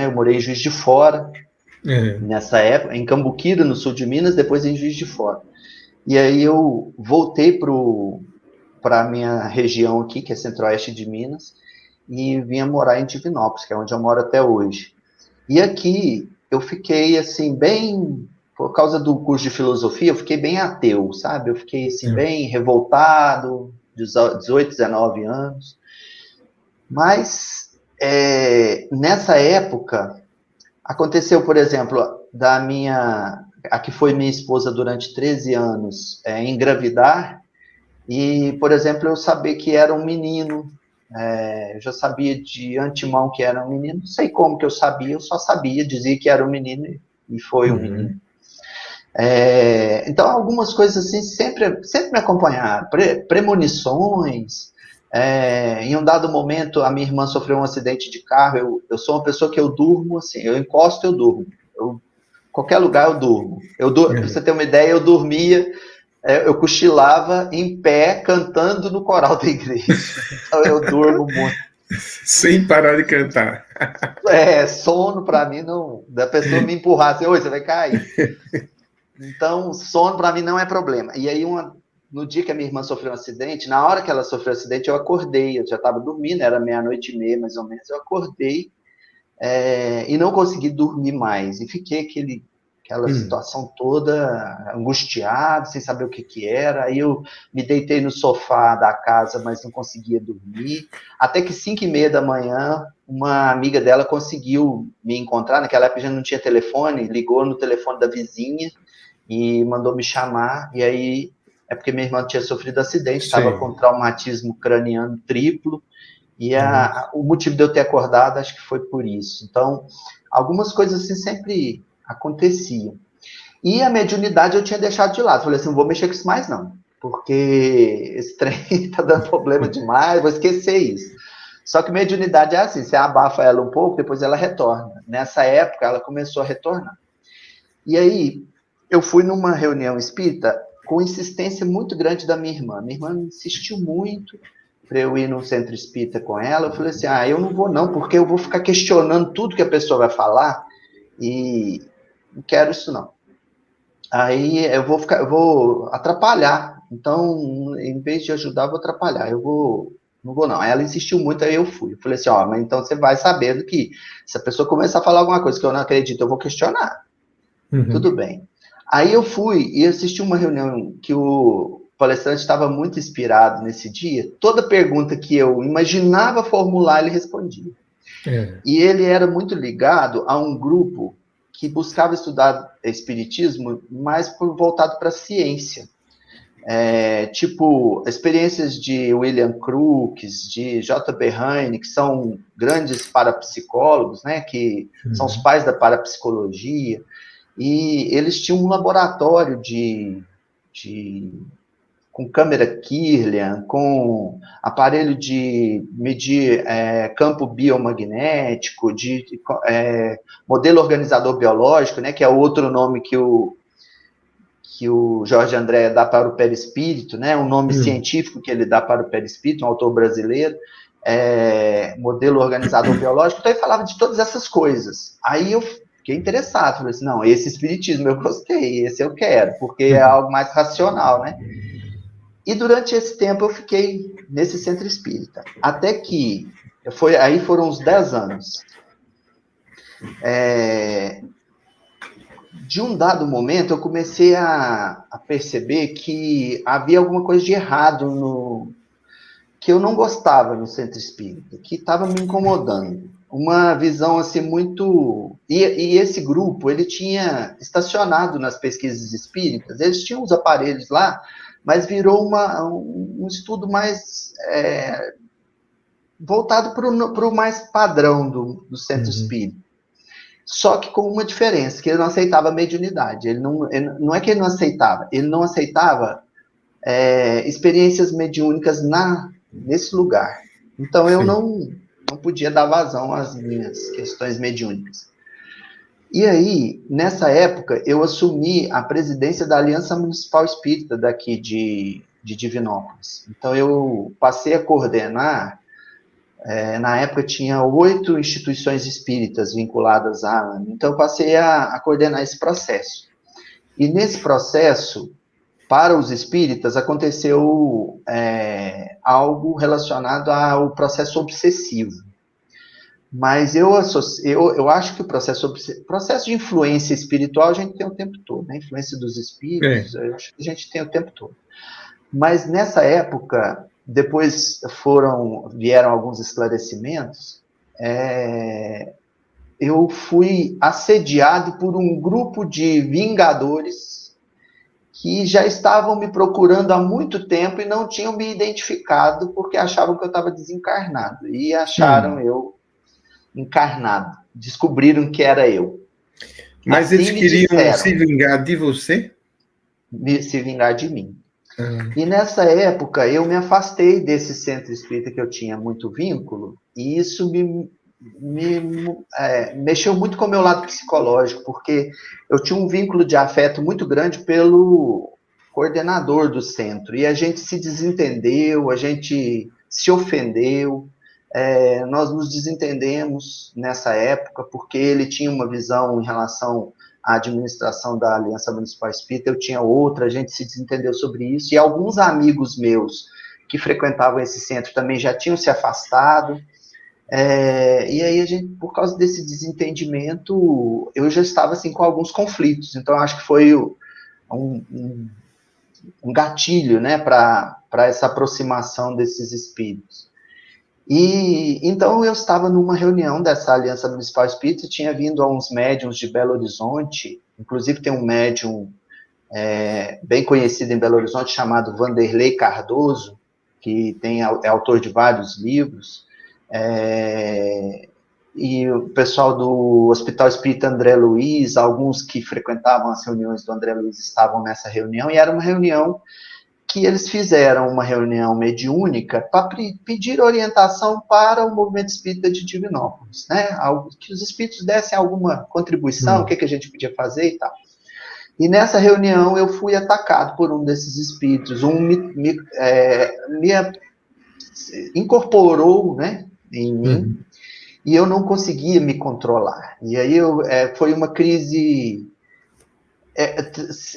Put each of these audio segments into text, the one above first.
Eu morei em Juiz de Fora, É. nessa época, em Cambuquira, no sul de Minas, depois em Juiz de Fora. E aí eu voltei para a minha região aqui, que é centro-oeste de Minas, e vinha morar em Divinópolis, que é onde eu moro até hoje. E aqui eu fiquei assim bem, por causa do curso de filosofia, eu fiquei bem ateu, sabe? Eu fiquei assim É. bem revoltado, 18, 19 anos. Mas nessa época aconteceu, por exemplo, a que foi minha esposa durante 13 anos, engravidar, e, por exemplo, eu saber que era um menino, eu já sabia de antemão que era um menino, não sei como que eu sabia, eu só sabia, dizia que era um menino e foi um menino. Uhum. Então, algumas coisas assim sempre me acompanharam, premonições. Em um dado momento, a minha irmã sofreu um acidente de carro. Eu sou uma pessoa que eu durmo assim, eu encosto, eu durmo. Qualquer lugar eu durmo. Para você É. ter uma ideia, eu dormia, eu cochilava em pé, cantando no coral da igreja. Então eu durmo muito. Sem parar de cantar. Sono para mim não. Da pessoa me empurrar assim, oi, você vai cair. Então, sono para mim não é problema. E aí, no dia que a minha irmã sofreu um acidente, na hora que ela sofreu um acidente, eu acordei. Eu já estava dormindo, era meia-noite e meia, mais ou menos. Eu acordei e não consegui dormir mais. E fiquei aquela Hum. situação toda angustiado, sem saber o que era. Aí eu me deitei no sofá da casa, mas não conseguia dormir. Até que 5:30 da manhã, uma amiga dela conseguiu me encontrar. Naquela época já não tinha telefone, ligou no telefone da vizinha e mandou me chamar. E aí é porque minha irmã tinha sofrido acidente, estava com Sei. traumatismo craniano triplo. E Nossa. o motivo de eu ter acordado, acho que foi por isso. Então, algumas coisas assim sempre aconteciam. E a mediunidade eu tinha deixado de lado. Falei assim, não vou mexer com isso mais não. Porque esse trem tá dando problema demais, vou esquecer isso. Só que mediunidade é assim, você abafa ela um pouco, depois ela retorna. Nessa época, ela começou a retornar. E aí, eu fui numa reunião espírita com insistência muito grande da minha irmã. Minha irmã insistiu muito para eu ir no centro espírita com ela. Eu falei assim: eu não vou não, porque eu vou ficar questionando tudo que a pessoa vai falar e não quero isso não. Aí eu vou atrapalhar. Então, em vez de ajudar, eu vou atrapalhar. Não vou não. Aí ela insistiu muito, aí eu fui. Eu falei assim: mas então você vai sabendo que se a pessoa começar a falar alguma coisa que eu não acredito, eu vou questionar. Tudo Uhum. bem. Aí eu fui e assisti uma reunião que o palestrante estava muito inspirado nesse dia. Toda pergunta que eu imaginava formular, ele respondia. É. E ele era muito ligado a um grupo que buscava estudar espiritismo mais voltado para a ciência. Tipo, experiências de William Crookes, de J.B. Heine, que são grandes parapsicólogos, né, que são os Uhum. pais da parapsicologia. E eles tinham um laboratório com câmera Kirlian, com aparelho de medir campo biomagnético, modelo organizador biológico, né, que é outro nome que o Jorge André dá para o perispírito, né, um nome Uhum. científico que ele dá para o perispírito, um autor brasileiro, modelo organizador biológico. Então ele falava de todas essas coisas. Aí eu fiquei interessado, falei assim, não, esse espiritismo eu gostei, esse eu quero, porque é Uhum. algo mais racional, né? E durante esse tempo eu fiquei nesse centro espírita, até que aí foram uns 10 anos. De um dado momento, eu comecei a perceber que havia alguma coisa de errado que eu não gostava no centro espírita, que estava me incomodando. Uma visão assim muito. E esse grupo, ele tinha estacionado nas pesquisas espíritas, eles tinham os aparelhos lá, mas virou um estudo mais voltado para o mais padrão do centro Uhum. espírita. Só que com uma diferença, que ele não aceitava a mediunidade. Não é que ele não aceitava experiências mediúnicas nesse lugar. Então eu Sim. não podia dar vazão às minhas questões mediúnicas. E aí, nessa época, eu assumi a presidência da Aliança Municipal Espírita daqui de Divinópolis. Então eu passei a coordenar Na época tinha 8 instituições espíritas vinculadas à AME, então eu passei a coordenar esse processo. E nesse processo, para os espíritas, aconteceu algo relacionado ao processo obsessivo. Mas eu acho que o processo de influência espiritual a gente tem o tempo todo, né? A influência dos espíritos, eu acho que a gente tem o tempo todo. Mas nessa época, depois vieram alguns esclarecimentos, eu fui assediado por um grupo de vingadores que já estavam me procurando há muito tempo e não tinham me identificado porque achavam que eu estava desencarnado. E acharam eu encarnado. Descobriram que era eu. Mas assim eles queriam se vingar de você? Se vingar de mim. E nessa época eu me afastei desse centro espírita que eu tinha muito vínculo, e isso mexeu muito com o meu lado psicológico, porque eu tinha um vínculo de afeto muito grande pelo coordenador do centro, e a gente se desentendeu, a gente se ofendeu, nós nos desentendemos nessa época, porque ele tinha uma visão em relação à administração da Aliança Municipal Espírita, eu tinha outra, a gente se desentendeu sobre isso, e alguns amigos meus que frequentavam esse centro também já tinham se afastado, e aí a gente, por causa desse desentendimento, eu já estava assim com alguns conflitos, então acho que foi um gatilho, né, para essa aproximação desses espíritos. E então eu estava numa reunião dessa Aliança Municipal Espírita, tinha vindo a uns médiums de Belo Horizonte, inclusive tem um médium bem conhecido em Belo Horizonte chamado Vanderlei Cardoso, que é autor de vários livros, e o pessoal do Hospital Espírita André Luiz, alguns que frequentavam as reuniões do André Luiz estavam nessa reunião, e era uma reunião que eles fizeram uma reunião mediúnica para pedir orientação para o movimento espírita de Divinópolis, né? Que os espíritos dessem alguma contribuição, o que a gente podia fazer e tal. E nessa reunião eu fui atacado por um desses espíritos, me incorporou, né, em mim, e eu não conseguia me controlar. E aí foi uma crise...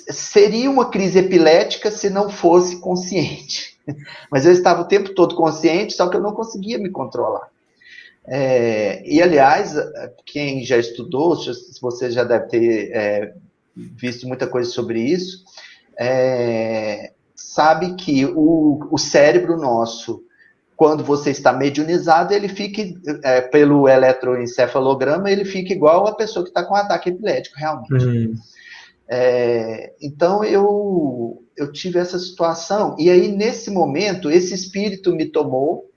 seria uma crise epilética se não fosse consciente. Mas eu estava o tempo todo consciente, só que eu não conseguia me controlar. E, aliás, quem já estudou, se você já deve ter visto muita coisa sobre isso, sabe que o cérebro nosso, quando você está mediunizado, ele fica, pelo eletroencefalograma, ele fica igual a pessoa que está com um ataque epilético, realmente. Então eu tive essa situação, e aí nesse momento esse espírito me tomou.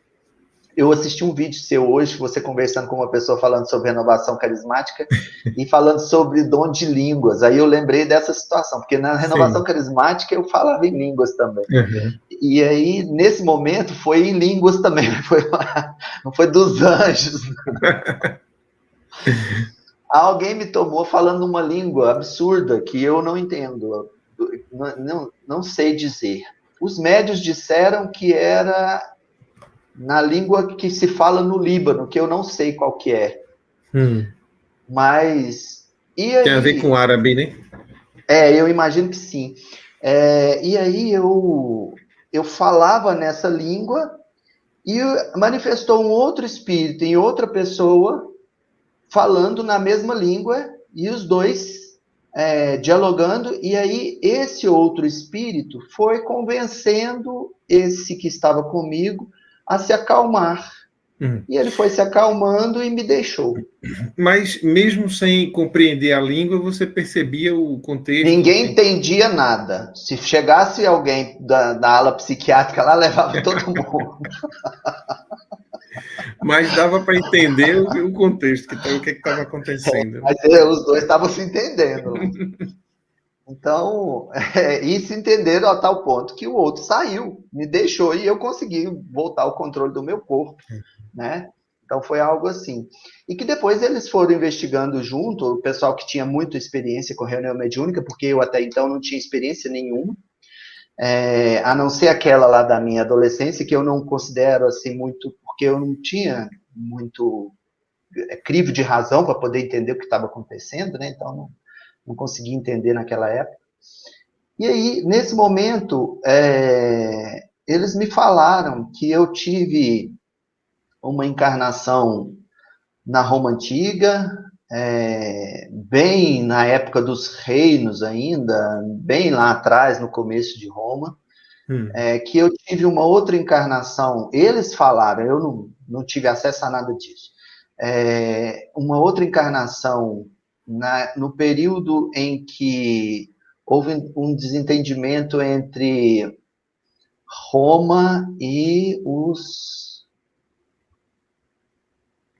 Eu assisti um vídeo seu hoje, você conversando com uma pessoa falando sobre renovação carismática e falando sobre dom de línguas. Aí eu lembrei dessa situação, porque na renovação carismática eu falava em línguas também. E aí, nesse momento, foi em línguas também, não foi dos anjos. Alguém me tomou falando uma língua absurda que eu não entendo, não sei dizer. Os médios disseram que era na língua que se fala no Líbano, que eu não sei qual que é. Mas... E aí, tem a ver com árabe, né? Eu imagino que sim. E aí eu falava nessa língua e manifestou um outro espírito em outra pessoa falando na mesma língua, e os dois dialogando, e aí esse outro espírito foi convencendo esse que estava comigo a se acalmar. E ele foi se acalmando e me deixou. Mas mesmo sem compreender a língua, você percebia o contexto? Ninguém entendia nada. Se chegasse alguém da ala psiquiátrica lá, levava todo mundo. Mas dava para entender o contexto, o que estava acontecendo. Mas os dois estavam se entendendo. Então, e se entenderam a tal ponto que o outro saiu, me deixou, e eu consegui voltar ao controle do meu corpo, né? Então foi algo assim. E que depois eles foram investigando junto, o pessoal que tinha muita experiência com reunião mediúnica, porque eu até então não tinha experiência nenhuma, a não ser aquela lá da minha adolescência, que eu não considero assim muito, porque eu não tinha muito crivo de razão para poder entender o que estava acontecendo, né? Então não conseguia entender naquela época. E aí, nesse momento, eles me falaram que eu tive uma encarnação na Roma Antiga, bem na época dos reinos ainda, bem lá atrás, no começo de Roma, que eu tive uma outra encarnação, eles falaram, eu não tive acesso a nada disso, uma outra encarnação no período em que houve um desentendimento entre Roma e os...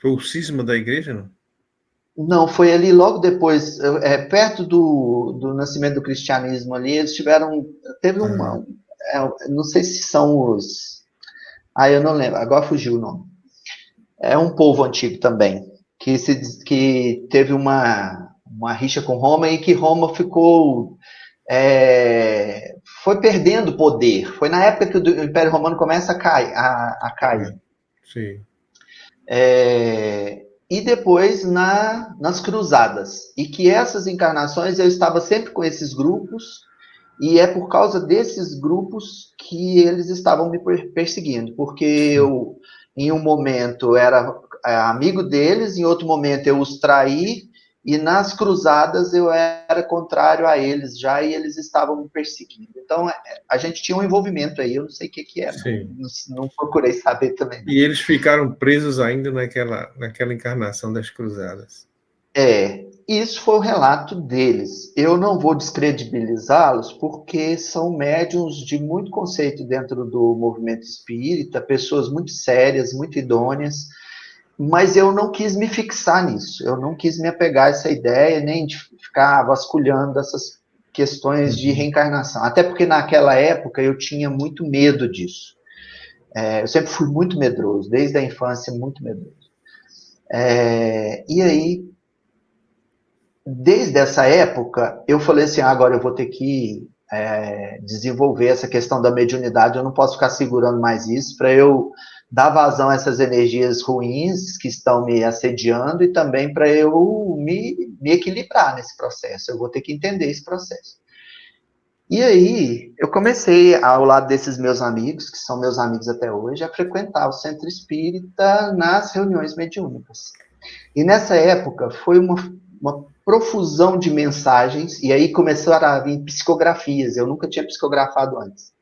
Foi o cisma da igreja, não? Não, foi ali logo depois, perto do nascimento do cristianismo ali, eles teve uma, não sei se são os, eu não lembro, agora fugiu o nome. É um povo antigo também, que teve uma rixa com Roma e que Roma ficou, foi perdendo poder. Foi na época que o Império Romano começa a cair. Sim. E depois nas cruzadas. E que essas encarnações eu estava sempre com esses grupos, e é por causa desses grupos que eles estavam me perseguindo, porque eu, em um momento, era amigo deles, em outro momento eu os traí, e nas cruzadas eu era contrário a eles já, e eles estavam me perseguindo. Então, a gente tinha um envolvimento aí, eu não sei o que era, não procurei saber também. E eles ficaram presos ainda naquela encarnação das cruzadas. Isso foi o relato deles. Eu não vou descredibilizá-los, porque são médiuns de muito conceito dentro do movimento espírita, pessoas muito sérias, muito idôneas, mas eu não quis me fixar nisso, eu não quis me apegar a essa ideia, nem de ficar vasculhando essas questões de reencarnação. Até porque naquela época eu tinha muito medo disso. Eu sempre fui muito medroso, desde a infância, muito medroso. E aí, desde essa época, eu falei assim, agora eu vou ter que desenvolver essa questão da mediunidade, eu não posso ficar segurando mais isso, para eu dar vazão a essas energias ruins que estão me assediando, e também para eu me equilibrar nesse processo, eu vou ter que entender esse processo. E aí, eu comecei, ao lado desses meus amigos, que são meus amigos até hoje, a frequentar o Centro Espírita nas reuniões mediúnicas. E nessa época, foi uma profusão de mensagens, e aí começaram a vir psicografias, eu nunca tinha psicografado antes.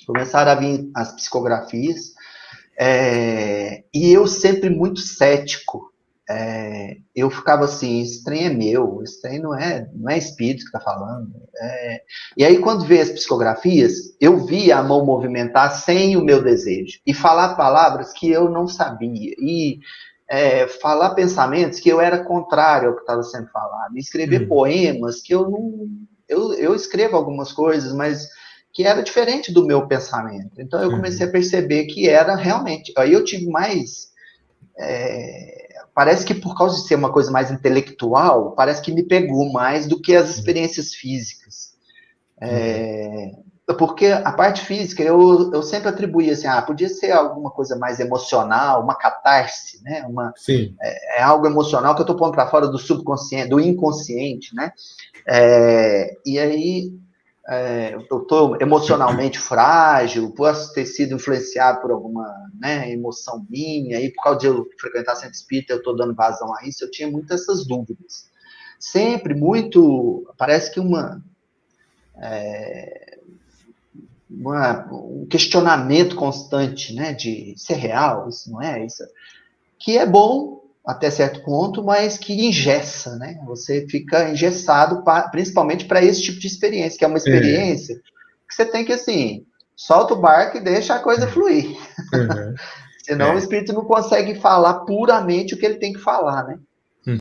Começaram a vir as psicografias, e eu sempre muito cético. Eu ficava assim, esse trem é meu, esse trem não é espírito que está falando. E aí, quando veio as psicografias, eu via a mão movimentar sem o meu desejo, e falar palavras que eu não sabia, e falar pensamentos que eu era contrário ao que estava sendo falado, escrever poemas que eu não... Eu escrevo algumas coisas, mas que era diferente do meu pensamento. Então eu comecei a perceber que era realmente... Aí eu tive mais... parece que por causa de ser uma coisa mais intelectual, parece que me pegou mais do que as experiências físicas. Porque a parte física eu sempre atribuía assim, podia ser alguma coisa mais emocional, uma catarse, né? É algo emocional que eu estou pondo para fora do subconsciente, do inconsciente, né? E aí eu estou emocionalmente frágil, posso ter sido influenciado por alguma, né, emoção minha, e por causa de eu frequentar centro espírita, eu estou dando vazão a isso, eu tinha muitas essas dúvidas. Sempre muito, parece que um questionamento constante, né, de isso é real, isso não é, isso, que é bom até certo ponto, mas que engessa, né? Você fica engessado, principalmente para esse tipo de experiência, que é uma experiência que você tem que, assim, solta o barco e deixa a coisa fluir. Senão o espírito não consegue falar puramente o que ele tem que falar, né?